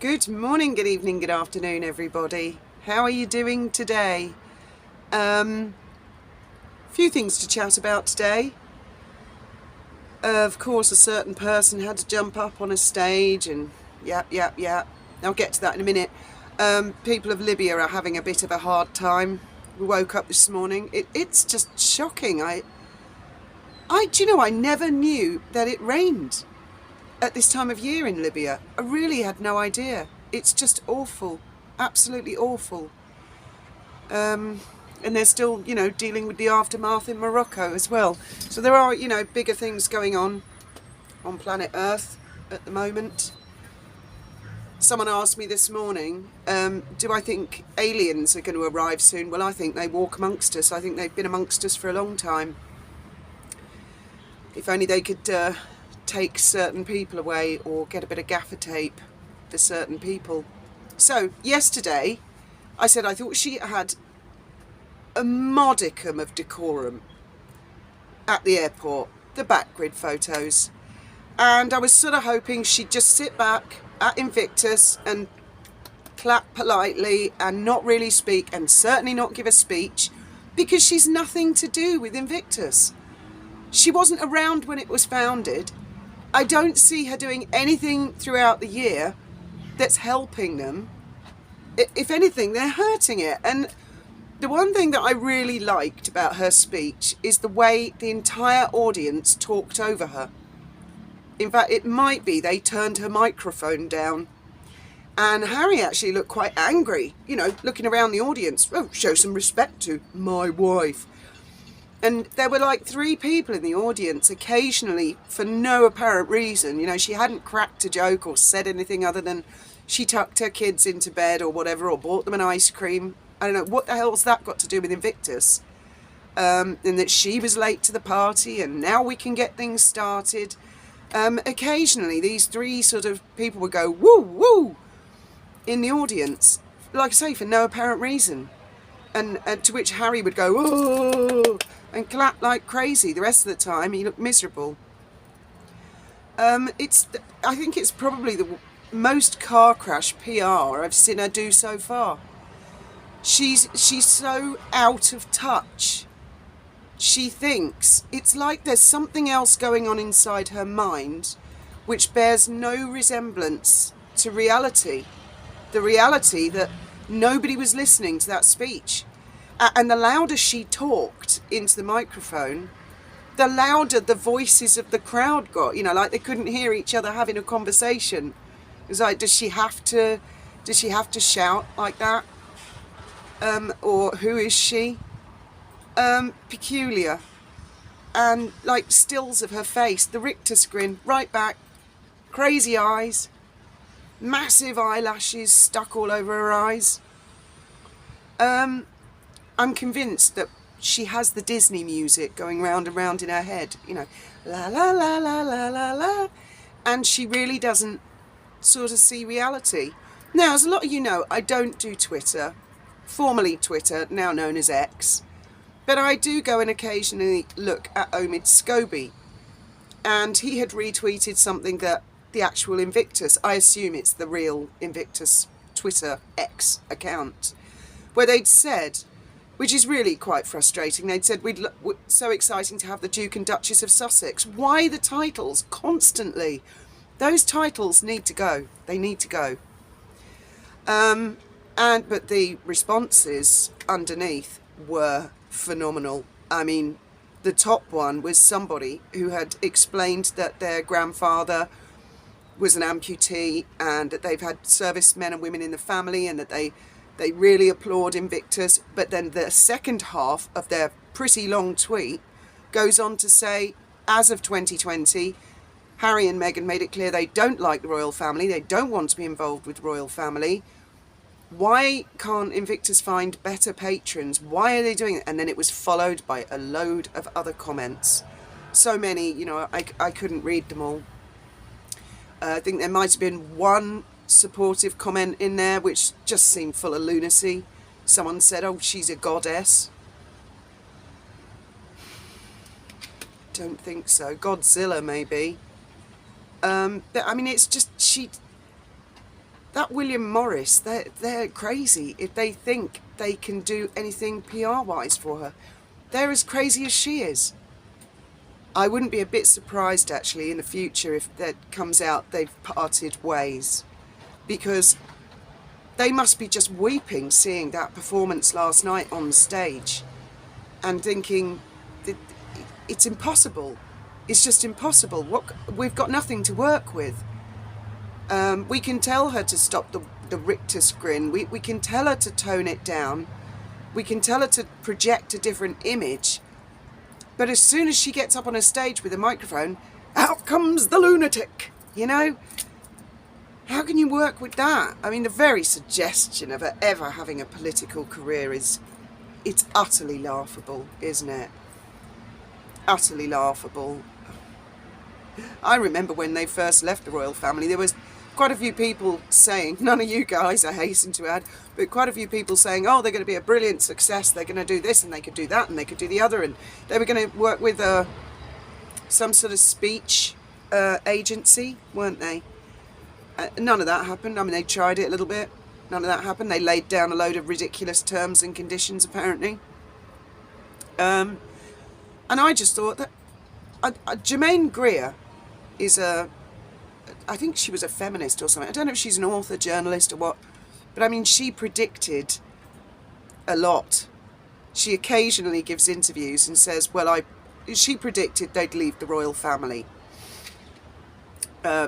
Good morning, good evening, good afternoon, everybody. How are you doing today? Few things to chat about today. Of course, a certain person had to jump up on a stage and yap. I'll get to that in a minute. People of Libya are having a bit of a hard time. We woke up this morning. It's just shocking. Do you know, I never knew that it rained at this time of year in Libya. I really had no idea. It's just awful, absolutely awful. And they're still, dealing with the aftermath in Morocco as well. So there are, bigger things going on planet Earth at the moment. Someone asked me this morning, do I think aliens are going to arrive soon? Well, I think they walk amongst us. I think they've been amongst us for a long time. If only they could take certain people away or get a bit of gaffer tape for certain people. So yesterday I said I thought she had a modicum of decorum at the airport, the back-grid photos, and I was sort of hoping she'd just sit back at Invictus and clap politely and not really speak, and certainly not give a speech, because she's nothing to do with Invictus. She wasn't around when it was founded. I don't see her doing anything throughout the year that's helping them. If anything, they're hurting it. And the one thing that I really liked about her speech is the way the entire audience talked over her. In fact, it might be they turned her microphone down. And Harry actually looked quite angry, looking around the audience. Oh, show some respect to my wife. And there were like 3 people in the audience, occasionally, for no apparent reason. She hadn't cracked a joke or said anything other than she tucked her kids into bed or whatever, or bought them an ice cream. I don't know, what the hell's that got to do with Invictus? And that she was late to the party and now we can get things started. Occasionally, these 3 sort of people would go, woo, woo, in the audience, like I say, for no apparent reason. And to which Harry would go, oh, and clap like crazy. The rest of the time, he looked miserable. I think it's probably the most car crash PR I've seen her do so far. She's so out of touch. She thinks it's like there's something else going on inside her mind which bears no resemblance to reality. The reality that nobody was listening to that speech. And the louder she talked into the microphone, the louder the voices of the crowd got, like they couldn't hear each other having a conversation. It was like, does she have to shout like that? Or who is she? Peculiar. And like stills of her face, the Richter's grin, right back, crazy eyes, massive eyelashes stuck all over her eyes. I'm convinced that she has the Disney music going round and round in her head, la la la la la la la, and she really doesn't sort of see reality. Now, as a lot of you know, I don't do Twitter, formerly Twitter, now known as X, but I do go and occasionally look at Omid Scobie, and he had retweeted something that the actual Invictus, I assume it's the real Invictus Twitter X account, where they'd said, which is really quite frustrating, they'd said, so exciting to have the Duke and Duchess of Sussex. Why the titles constantly? Those titles need to go. They need to go. But the responses underneath were phenomenal. I mean, the top one was somebody who had explained that their grandfather was an amputee and that they've had servicemen and women in the family and that they really applaud Invictus. But then the second half of their pretty long tweet goes on to say, as of 2020, Harry and Meghan made it clear they don't like the royal family. They don't want to be involved with the royal family. Why can't Invictus find better patrons? Why are they doing it? And then it was followed by a load of other comments. So many, I couldn't read them all. I think there might have been one supportive comment in there which just seemed full of lunacy. Someone said, oh, she's a goddess. Don't think so. Godzilla, maybe. But I mean, it's just, that William Morris, they're crazy if they think they can do anything PR-wise for her. They're as crazy as she is. I wouldn't be a bit surprised, actually, in the future if that comes out they've parted ways, because they must be just weeping seeing that performance last night on stage and thinking that it's impossible. It's just impossible. We've got nothing to work with. We can tell her to stop the rictus grin. We can tell her to tone it down. We can tell her to project a different image. But as soon as she gets up on a stage with a microphone, out comes the lunatic, you know? How can you work with that? I mean, the very suggestion of her ever having a political career it's utterly laughable, isn't it? Utterly laughable. I remember when they first left the royal family, there was quite a few people saying, none of you guys, I hasten to add, but quite a few people saying, oh, they're going to be a brilliant success, they're going to do this and they could do that and they could do the other, and they were going to work with some sort of speech agency, weren't they? None of that happened. I mean, they tried it a little bit. None of that happened. They laid down a load of ridiculous terms and conditions, apparently. And I just thought that Germaine Greer is I think she was a feminist or something. I don't know if she's an author, journalist or what, but I mean, she predicted a lot. She occasionally gives interviews and says, well, she predicted they'd leave the royal family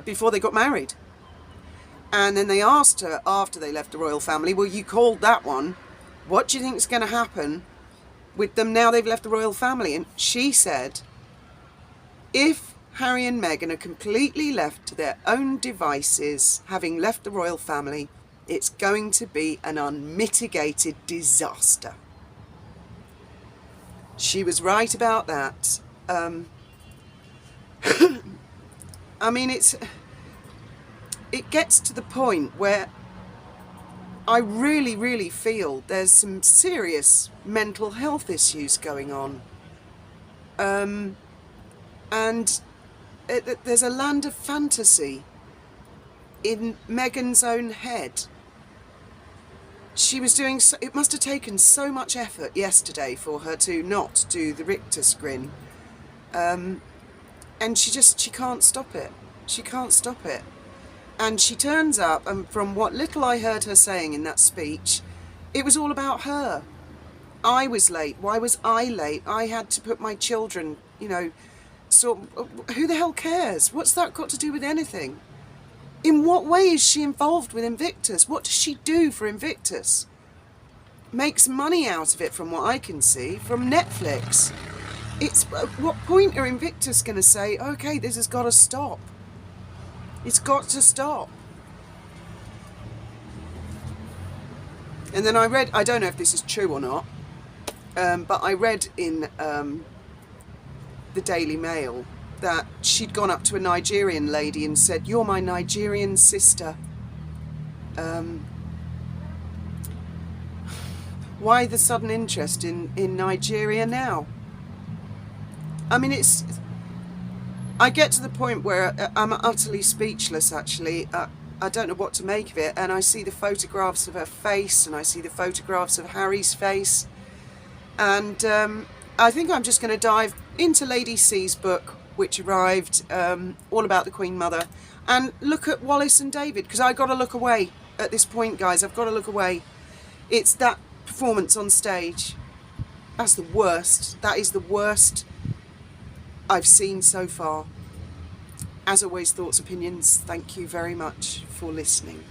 before they got married. And then they asked her after they left the royal family, well, you called that one. What do you think is going to happen with them now they've left the royal family? And she said, if Harry and Meghan are completely left to their own devices, having left the royal family, it's going to be an unmitigated disaster. She was right about that. I mean, it gets to the point where I really, really feel there's some serious mental health issues going on. And there's a land of fantasy in Meghan's own head. She was doing so, it must have taken so much effort yesterday for her to not do the rictus grin. And she can't stop it. She can't stop it. And she turns up, and from what little I heard her saying in that speech, it was all about her. I was late. Why was I late? I had to put my children, you know, so who the hell cares? What's that got to do with anything? In what way is she involved with Invictus? What does she do for Invictus? Makes money out of it, from what I can see, from Netflix. It's at what point are Invictus going to say, okay, this has got to stop? It's got to stop. And then I read, I don't know if this is true or not, but I read in the Daily Mail that she'd gone up to a Nigerian lady and said, you're my Nigerian sister. Why the sudden interest in Nigeria now? I mean, I get to the point where I'm utterly speechless, actually. I don't know what to make of it, and I see the photographs of her face and I see the photographs of Harry's face, and I think I'm just going to dive into Lady C's book, which arrived, all about the Queen Mother, and look at Wallace and David, because I've got to look away at this point, guys. I've got to look away. It's that performance on stage. That's the worst. That is the worst I've seen so far. As always, thoughts, opinions. Thank you very much for listening.